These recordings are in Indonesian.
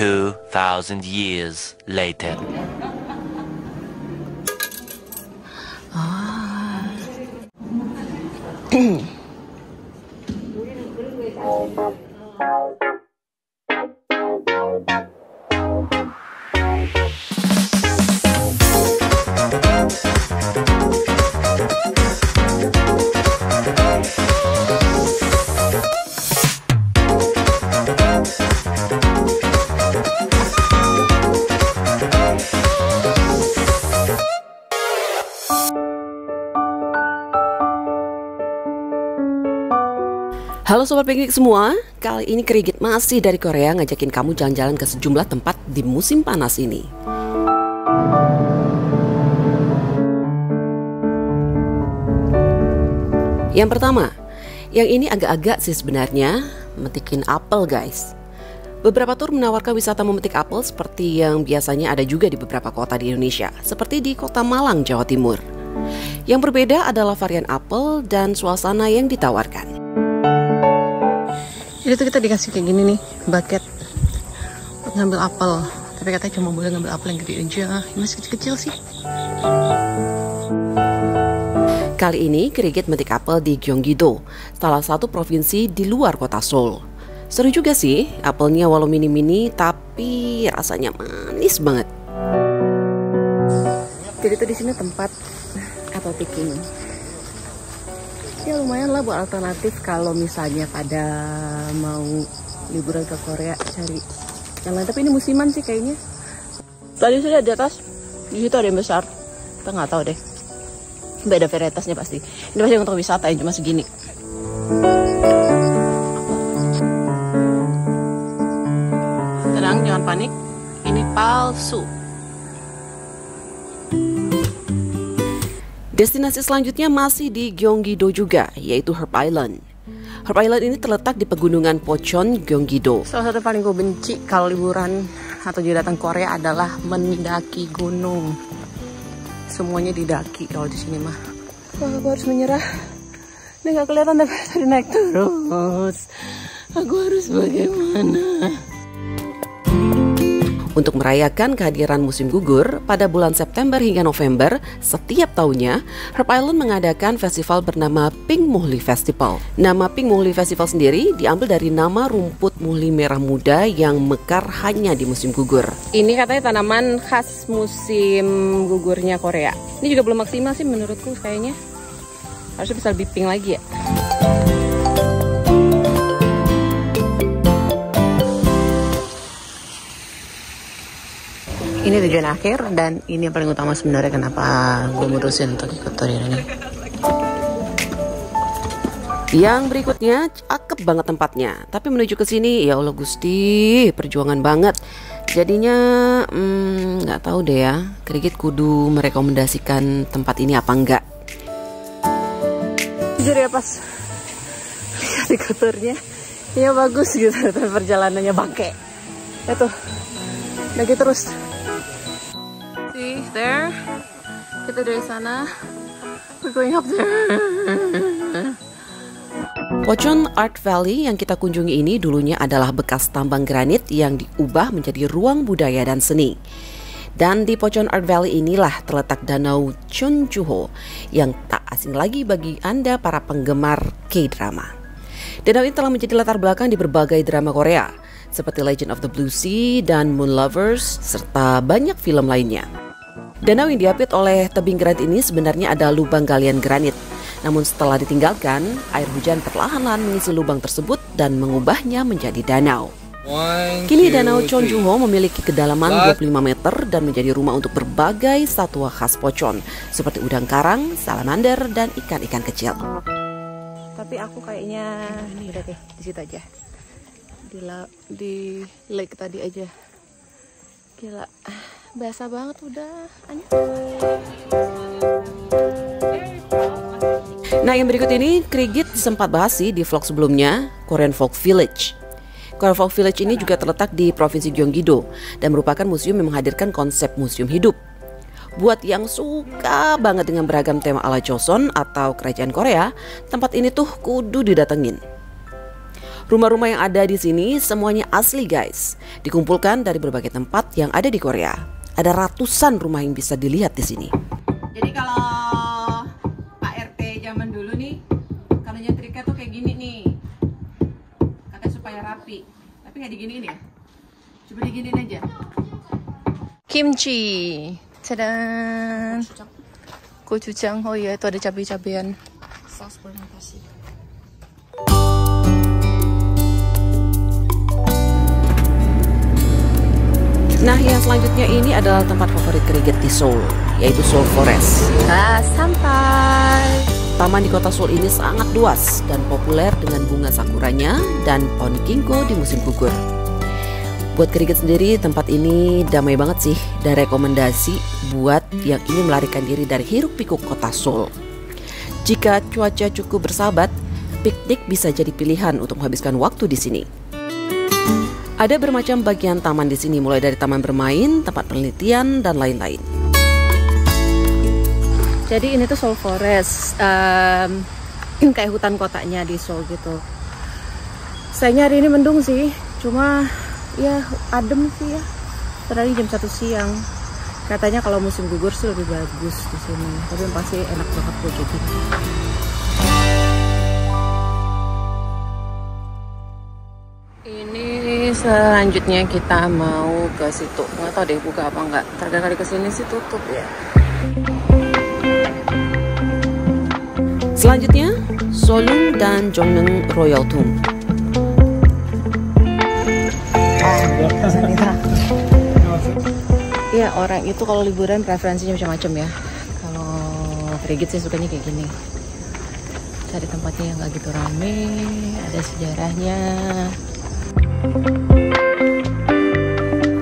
2,000 years later. Halo Sobat Piknik semua, kali ini Krigit masih dari Korea ngajakin kamu jalan-jalan ke sejumlah tempat di musim panas ini. Yang pertama, yang ini agak-agak sih sebenarnya, metikin apel guys. Beberapa tur menawarkan wisata memetik apel seperti yang biasanya ada juga di beberapa kota di Indonesia, seperti di Kota Malang, Jawa Timur. Yang berbeda adalah varian apel dan suasana yang ditawarkan. Jadi tuh kita dikasih kayak gini nih, bucket buat ngambil apel. Tapi katanya cuma boleh ngambil apel yang gede aja. Ini masih kecil-kecil sih. Kali ini Krigit metik apel di Gyeonggi-do, salah satu provinsi di luar kota Seoul. Seru juga sih, apelnya walau mini-mini tapi rasanya manis banget. Jadi tuh di sini tempat apel picking. Ya lumayan lah buat alternatif kalau misalnya pada mau liburan ke Korea cari yang lain. Tapi ini musiman sih kayaknya. Tadi saya lihat di atas, di situ ada yang besar. Kita nggak tahu deh. Beda varietasnya pasti. Ini pasti untuk wisata yang cuma segini. Tenang, jangan panik. Ini palsu. Destinasi selanjutnya masih di Gyeonggi-do juga, yaitu Herb Island. Herb Island ini terletak di pegunungan Pocheon, Gyeonggi-do. Salah satu paling gue benci kalau liburan atau juga datang Korea adalah mendaki gunung. Semuanya didaki kalau di sini mah. Wah, aku harus menyerah. Ini nggak kelihatan tapi tadi naik terus. Aku harus bagaimana? Untuk merayakan kehadiran musim gugur pada bulan September hingga November setiap tahunnya, Herb Island mengadakan festival bernama Pink Muhly Festival. Nama Pink Muhly Festival sendiri diambil dari nama rumput muhly merah muda yang mekar hanya di musim gugur. Ini katanya tanaman khas musim gugurnya Korea. Ini juga belum maksimal sih menurutku kayaknya. Harusnya bisa lebih pink lagi ya. Ini tujuan akhir dan ini yang paling utama sebenarnya kenapa gue mutusin untuk ikut tur ini. Yang berikutnya cakep banget tempatnya, tapi menuju ke sini ya Allah Gusti, perjuangan banget. Jadinya nggak tahu deh ya, Krigit kudu merekomendasikan tempat ini apa enggak. Jujur ya pas lihat di turnya, ya bagus gitu, tapi perjalanannya bangke. Itu lagi terus. See there, kita dari sana, we're going up there. Pocheon Art Valley yang kita kunjungi ini dulunya adalah bekas tambang granit yang diubah menjadi ruang budaya dan seni. Dan di Pocheon Art Valley inilah terletak Danau Cheonju-ho yang tak asing lagi bagi Anda para penggemar K-drama. Danau ini telah menjadi latar belakang di berbagai drama Korea seperti Legend of the Blue Sea dan Moon Lovers serta banyak film lainnya. Danau yang diapit oleh tebing granit ini sebenarnya ada lubang galian granit. Namun setelah ditinggalkan, air hujan perlahan-lahan mengisi lubang tersebut dan mengubahnya menjadi danau. Kini Danau Cheonju-ho memiliki kedalaman 25 meter dan menjadi rumah untuk berbagai satwa khas Pocheon seperti udang karang, salamander, dan ikan-ikan kecil. Tapi aku kayaknya ini udah deh di situ aja. Di lake tadi aja. Gila, basah banget udah. Nah yang berikut ini Krigit sempat bahas sih di vlog sebelumnya, Korean Folk Village. Korean Folk Village ini juga terletak di Provinsi Gyeonggi-do dan merupakan museum yang menghadirkan konsep museum hidup. Buat yang suka banget dengan beragam tema ala Joseon atau kerajaan Korea, tempat ini tuh kudu didatengin. Rumah-rumah yang ada di sini semuanya asli guys. Dikumpulkan dari berbagai tempat yang ada di Korea. Ada ratusan rumah yang bisa dilihat di sini. Jadi kalau Pak RT zaman dulu nih, kalau nyetrika tuh kayak gini nih. Katanya supaya rapi. Tapi nggak diginiin ya. Coba diginiin aja. Kimchi. Cadan. Gochujang. Oh iya, itu ada cabai-cabean. Saus fermentasi. Nah, yang selanjutnya ini adalah tempat favorit Kriget di Seoul, yaitu Seoul Forest. Sampai. Taman di kota Seoul ini sangat luas dan populer dengan bunga sakuranya dan pohon ginkgo di musim gugur. Buat Kriget sendiri, tempat ini damai banget sih dan rekomendasi buat yang ingin melarikan diri dari hiruk-pikuk kota Seoul. Jika cuaca cukup bersahabat, piknik bisa jadi pilihan untuk menghabiskan waktu di sini. Ada bermacam bagian taman di sini, mulai dari taman bermain, tempat penelitian, dan lain-lain. Jadi ini tuh Seoul Forest, kayak hutan kotanya di Seoul gitu. Sayangnya hari ini mendung sih, cuma ya adem sih ya. Tadi jam 1 siang. Katanya kalau musim gugur sih lebih bagus di sini, tapi pasti enak banget buat jogging. Ini selanjutnya kita mau ke situ. Nggak tahu deh buka apa enggak. Terakhir kali kesini sih tutup ya. Selanjutnya, Seolung dan Jongneung Royal Tomb. Ya, orang itu kalau liburan preferensinya macam-macam ya. Kalau Kriget sih sukanya kayak gini. Cari tempatnya yang nggak gitu rame, ada sejarahnya.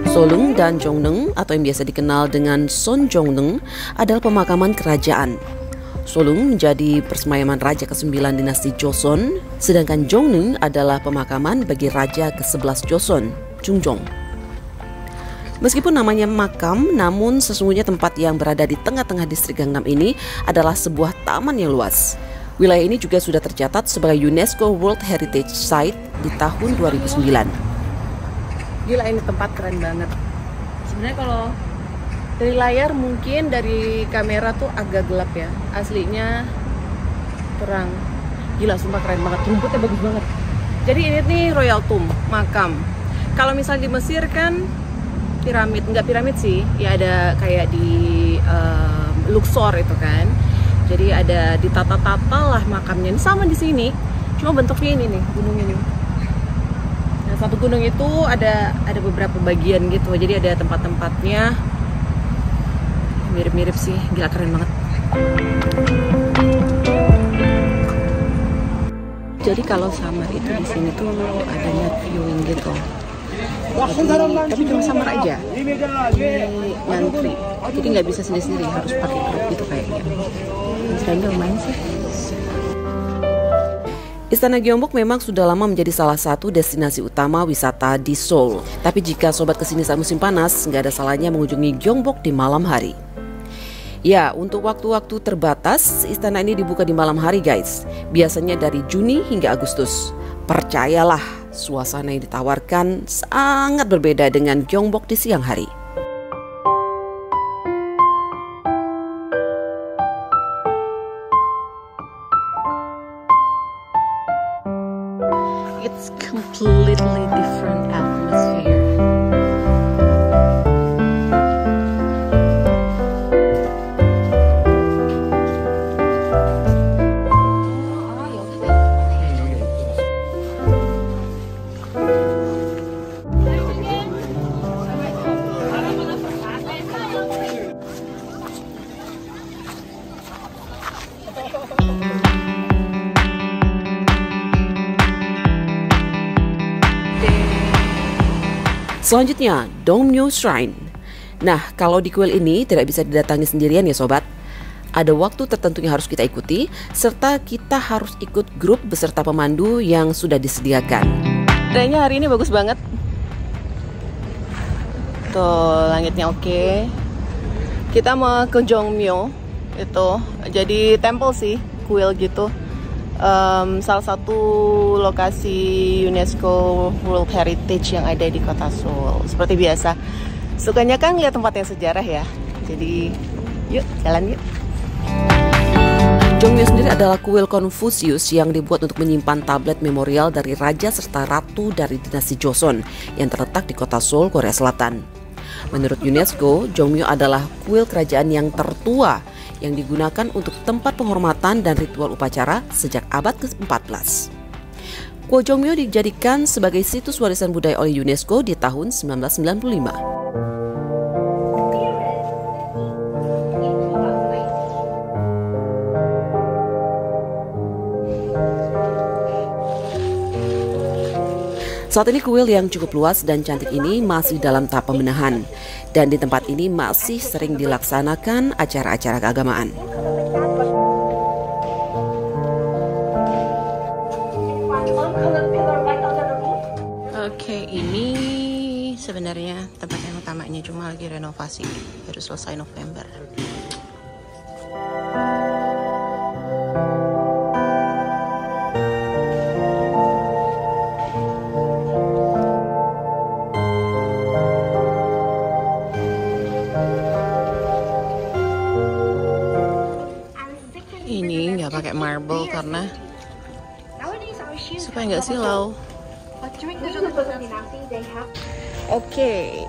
Seolung dan Jongneung atau yang biasa dikenal dengan Sonjongneung adalah pemakaman kerajaan. Seolung menjadi persemayaman raja ke-9 dinasti Joseon, sedangkan Jongneung adalah pemakaman bagi raja ke-11 Joseon, Jungjong. Meskipun namanya makam, namun sesungguhnya tempat yang berada di tengah-tengah distrik Gangnam ini adalah sebuah taman yang luas. Wilayah ini juga sudah tercatat sebagai UNESCO World Heritage Site di tahun 2009. Gila, ini tempat keren banget. Sebenarnya kalau dari layar mungkin dari kamera tuh agak gelap ya. Aslinya terang. Gila, sumpah keren banget. Rumputnya bagus banget. Jadi ini nih Royal Tomb, makam. Kalau misalnya di Mesir kan piramid, nggak piramid sih, ya ada kayak di Luxor itu kan. Jadi ada ditata-tata lah makamnya. Ini sama di sini, cuma bentuknya ini nih, gunung ini. Nah, satu gunung itu ada beberapa bagian gitu. Jadi ada tempat-tempatnya. Mirip-mirip sih, gila keren banget. Jadi kalau summer itu di sini tuh ada night viewing gitu. Tapi cuma summer aja. Ini ngantri. Jadi nggak bisa sendiri-sendiri, harus pakai grup gitu kayaknya. Harganya lumayan sih. Istana Gyeongbok memang sudah lama menjadi salah satu destinasi utama wisata di Seoul. Tapi jika sobat kesini saat musim panas, nggak ada salahnya mengunjungi Gyeongbok di malam hari. Ya, untuk waktu-waktu terbatas, istana ini dibuka di malam hari guys. Biasanya dari Juni hingga Agustus. Percayalah, suasana yang ditawarkan sangat berbeda dengan Gyeongbok di siang hari. It's completely different atmosphere. Selanjutnya, Dongmyo Shrine. Nah, kalau di kuil ini tidak bisa didatangi sendirian ya sobat. Ada waktu tertentu yang harus kita ikuti, serta kita harus ikut grup beserta pemandu yang sudah disediakan. Kayaknya hari ini bagus banget. Tuh, langitnya oke. Kita mau ke Jongmyo itu. Jadi temple sih, kuil gitu. salah satu lokasi UNESCO World Heritage yang ada di kota Seoul. Seperti biasa, sukanya kan lihat tempat yang sejarah ya. Jadi yuk jalan yuk. Jongmyo sendiri adalah kuil Konfusius yang dibuat untuk menyimpan tablet memorial dari raja serta ratu dari dinasti Joseon yang terletak di kota Seoul, Korea Selatan. Menurut UNESCO, Jongmyo adalah kuil kerajaan yang tertua yang digunakan untuk tempat penghormatan dan ritual upacara sejak abad ke-14. Kuil Jongmyo dijadikan sebagai situs warisan budaya oleh UNESCO di tahun 1995. Saat ini kuil yang cukup luas dan cantik ini masih dalam tahap pembenahan, dan di tempat ini masih sering dilaksanakan acara-acara keagamaan. Oke, ini sebenarnya tempat yang utamanya, cuma lagi renovasi, baru selesai November. Ini nggak pakai marble karena supaya nggak silau. Oke,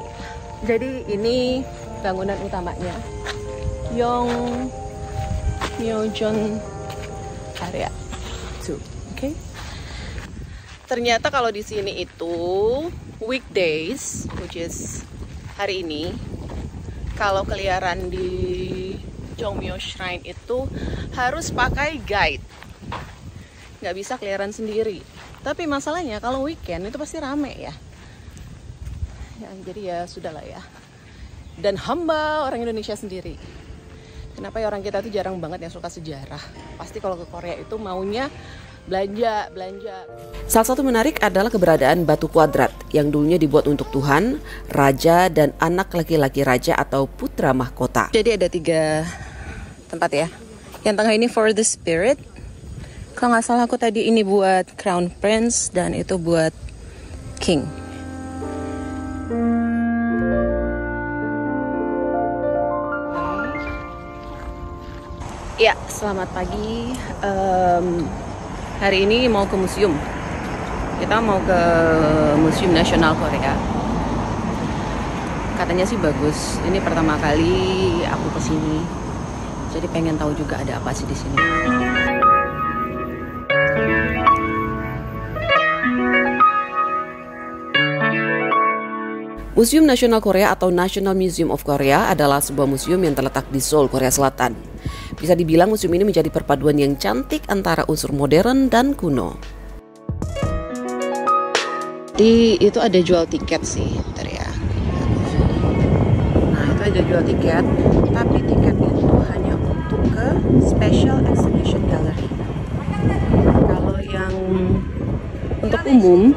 jadi ini bangunan utamanya Yongmyojeon area 2. Oke. Ternyata kalau di sini itu weekdays, which is hari ini, kalau keliaran di Jongmyo Shrine itu harus pakai guide, nggak bisa keliaran sendiri. Tapi masalahnya kalau weekend itu pasti rame ya. Jadi ya sudahlah ya. Dan hamba orang Indonesia sendiri. Kenapa ya orang kita tuh jarang banget yang suka sejarah. Pasti kalau ke Korea itu maunya belanja. Salah satu menarik adalah keberadaan batu kuadrat yang dulunya dibuat untuk Tuhan, raja, dan anak laki-laki raja atau putra mahkota. Jadi ada 3 tempat ya. Yang tengah ini for the spirit. Kalau nggak salah aku tadi ini buat crown prince dan itu buat king. Ya, selamat pagi. Hari ini mau ke museum. Kita mau ke Museum Nasional Korea. Katanya sih bagus. Ini pertama kali aku kesini. Jadi pengen tahu juga ada apa sih di sini. Museum Nasional Korea atau National Museum of Korea adalah sebuah museum yang terletak di Seoul, Korea Selatan. Bisa dibilang museum ini menjadi perpaduan yang cantik antara unsur modern dan kuno. Itu ada jual tiket sih, bentar ya. Nah, itu ada jual tiket, tapi tiket itu hanya untuk ke Special Exhibition Gallery. Kalau yang untuk umum,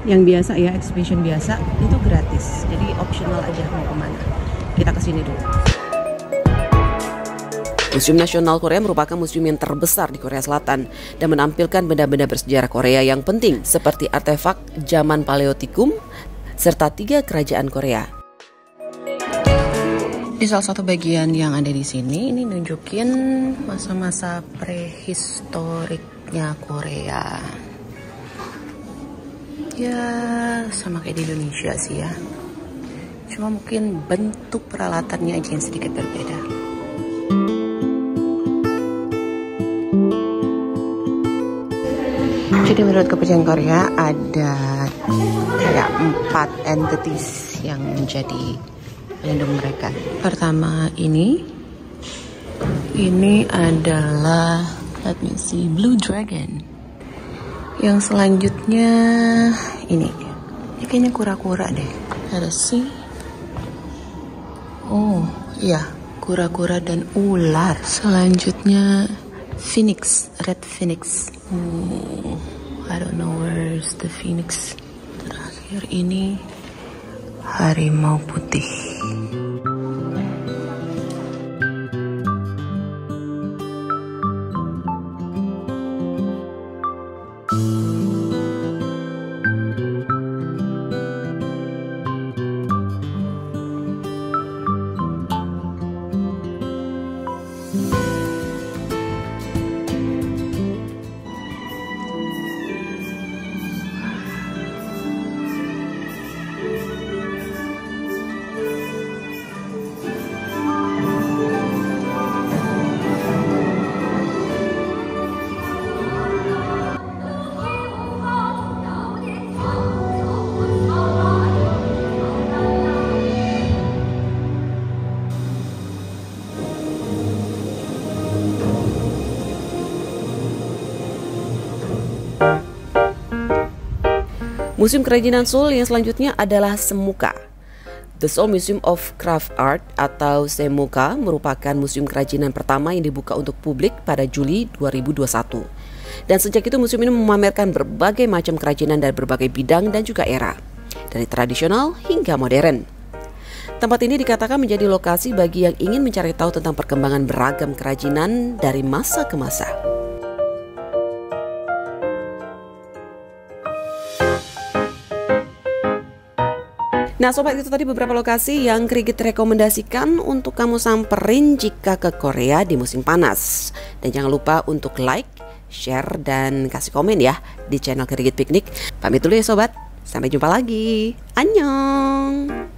yang biasa ya, exhibition biasa, itu gratis. Jadi optional aja mau kemana. Kita kesini dulu. Museum Nasional Korea merupakan museum yang terbesar di Korea Selatan dan menampilkan benda-benda bersejarah Korea yang penting seperti artefak zaman Paleotikum serta 3 kerajaan Korea. Di salah satu bagian yang ada di sini, ini nunjukin masa-masa prehistoriknya Korea. Ya, sama kayak di Indonesia sih ya. Cuma mungkin bentuk peralatannya aja yang sedikit berbeda. Jadi menurut kepercayaan Korea ada kayak 4 entities yang menjadi pelindung mereka. Pertama ini adalah, let me see, Blue Dragon. Yang selanjutnya ini kayaknya kura-kura deh. Ada sih. Oh iya, kura-kura dan ular. Selanjutnya phoenix, red phoenix. I don't know where's the phoenix. Terakhir ini harimau putih. Museum Kerajinan Seoul yang selanjutnya adalah Semuka. The Seoul Museum of Craft Art atau Semuka merupakan museum kerajinan pertama yang dibuka untuk publik pada Juli 2021. Dan sejak itu museum ini memamerkan berbagai macam kerajinan dari berbagai bidang dan juga era, dari tradisional hingga modern. Tempat ini dikatakan menjadi lokasi bagi yang ingin mencari tahu tentang perkembangan beragam kerajinan dari masa ke masa. Nah sobat, itu tadi beberapa lokasi yang Krigit rekomendasikan untuk kamu samperin jika ke Korea di musim panas. Dan jangan lupa untuk like, share, dan kasih komen ya di channel Krigit Piknik. Pamit dulu ya sobat, sampai jumpa lagi. Annyeong.